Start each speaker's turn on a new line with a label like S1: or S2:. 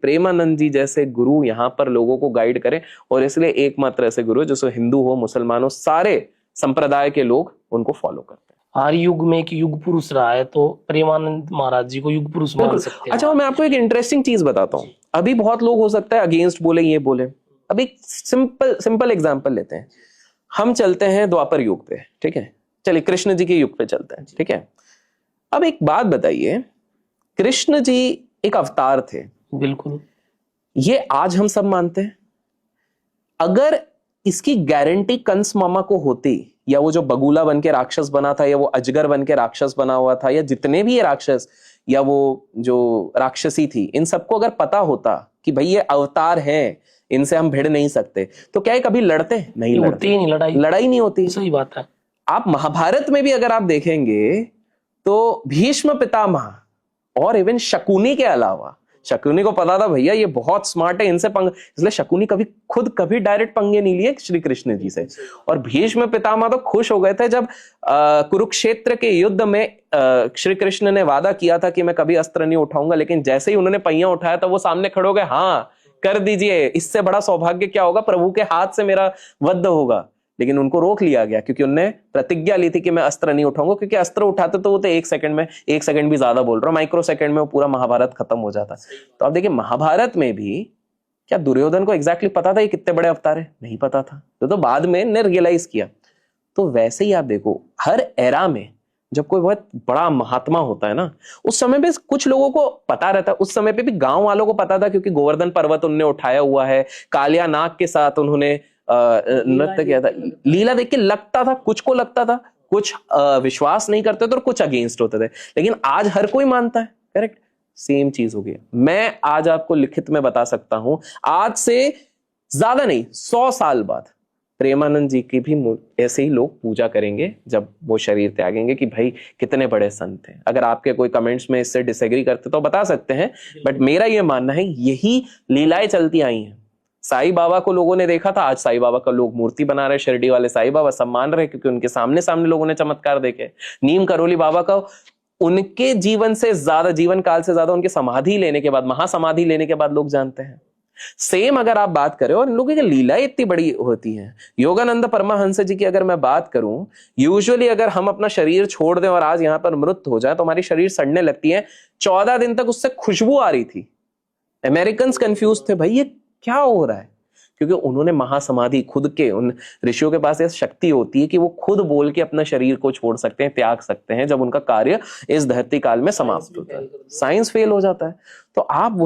S1: प्रेमानंद जी जैसे गुरु यहाँ पर लोगों को गाइड करें, और इसलिए एकमात्र ऐसे गुरु जो हिंदू हो, मुसलमान हो, सारे संप्रदाय के लोग उनको फॉलो करते हैं।
S2: हर युग में एक युग पुरुष रहा है, तो प्रेमानंद महाराज जी को युग पुरुष मान सकते हैं।
S1: अच्छा, मैं आपको एक इंटरेस्टिंग चीज बताता हूँ। अभी बहुत लोग हो सकता है अगेंस्ट बोले, ये बोले। अभी एक सिंपल एग्जांपल लेते हैं। हम चलते हैं द्वापर युग पे, ठीक है, चलिए कृष्ण जी के युग पे चलते हैं, ठीक है। अब एक बात बताइए, कृष्ण जी एक अवतार थे,
S2: बिल्कुल,
S1: ये आज हम सब मानते हैं। अगर इसकी गारंटी कंस मामा को होती, या वो जो बगुला बन के राक्षस बना था, या वो अजगर बन के राक्षस बना हुआ था, या जितने भी ये राक्षस या वो जो राक्षसी थी, इन सबको अगर पता होता कि भाई ये अवतार हैं, इनसे हम भिड़ नहीं सकते, तो क्या ये कभी लड़ते? नहीं लड़ते,
S2: ही नहीं,
S1: लड़ाई नहीं होती।
S2: सही बात है।
S1: आप महाभारत में भी अगर आप देखेंगे तो भीष्म पितामह और इवन शकुनी के अलावा, शकुनी को पता था भैया ये बहुत स्मार्ट है, इनसे पंग, इसलिए शकुनी कभी डायरेक्ट पंगे नहीं लिए श्री कृष्ण जी से। और भीष्म पितामह तो खुश हो गए थे जब कुरुक्षेत्र के युद्ध में श्री कृष्ण ने वादा किया था कि मैं कभी अस्त्र नहीं उठाऊंगा, लेकिन जैसे ही उन्होंने पहिया उठाया था वो सामने खड़े हो गए, हाँ कर दीजिए, इससे बड़ा सौभाग्य क्या होगा, प्रभु के हाथ से मेरा वध होगा। लेकिन उनको रोक लिया गया क्योंकि उन्होंने प्रतिज्ञा ली थी कि मैं अस्त्र नहीं उठाऊंगा, क्योंकि अस्त्र उठाते तो वो तो 1 सेकंड में, 1 सेकंड भी ज्यादा बोल रहा हूं, माइक्रो सेकंड में वो पूरा महाभारत खत्म हो जाता। तो आप देखिए महाभारत में भी क्या दुर्योधन को एग्जैक्टली पता था ये कितने बड़े अवतार है? नहीं पता था, तो बाद में ने रियलाइज किया। तो वैसे ही आप देखो हर एरा में जब कोई बहुत बड़ा महात्मा होता है ना, उस समय पे कुछ लोगों को पता रहता है, उस समय पे भी गांव वालों को पता था क्योंकि गोवर्धन पर्वत उन्होंने उठाया हुआ है, कालिया नाग के साथ उन्होंने नृत्य किया था। लीला देख के लगता था, कुछ को लगता था, कुछ विश्वास नहीं करते थे और कुछ अगेंस्ट होते थे, लेकिन आज हर कोई मानता है। करेक्ट, सेम चीज हो गई। मैं आज आपको लिखित में बता सकता हूं, आज से ज्यादा नहीं 100 साल बाद प्रेमानंद जी की भी ऐसे ही लोग पूजा करेंगे जब वो शरीर त्यागेंगे, कि भाई कितने बड़े संत हैं। अगर आपके कोई कमेंट्स में इससे डिसएग्री करते तो बता सकते हैं, बट मेरा ये मानना है यही लीलाएं चलती आई हैं। साईं बाबा को लोगों ने देखा था, आज साईं बाबा का लोग मूर्ति बना रहे, शिरडी वाले साईं बाबा सब मान रहे क्योंकि उनके सामने सामने लोगों ने चमत्कार देखे। नीम करोली बाबा का उनके जीवन से ज्यादा, जीवन काल से ज्यादा उनके समाधि लेने के बाद, महासमाधि लेने के बाद लोग जानते हैं। सेम अगर आप बात करें, और इन लोगों की लीलाएं इतनी बड़ी होती हैं। योगानंद परमहंस जी की अगर मैं बात करूं, यूजुअली अगर हम अपना शरीर छोड़ दें और आज यहां पर मृत हो जाए तो हमारी शरीर सड़ने लगती है। 14 दिन तक उससे खुशबू आ रही थी। अमेरिकन कंफ्यूज थे, भाई ये क्या हो रहा है, क्योंकि उन्होंने महासमाधि खुद के, उन ऋषियों के पास ऐसी शक्ति होती है कि वो खुद बोल के अपना शरीर को छोड़ सकते हैं, त्याग सकते हैं जब उनका कार्य इस धरती काल में समाप्त होता है। साइंस फेल हो जाता है। तो आप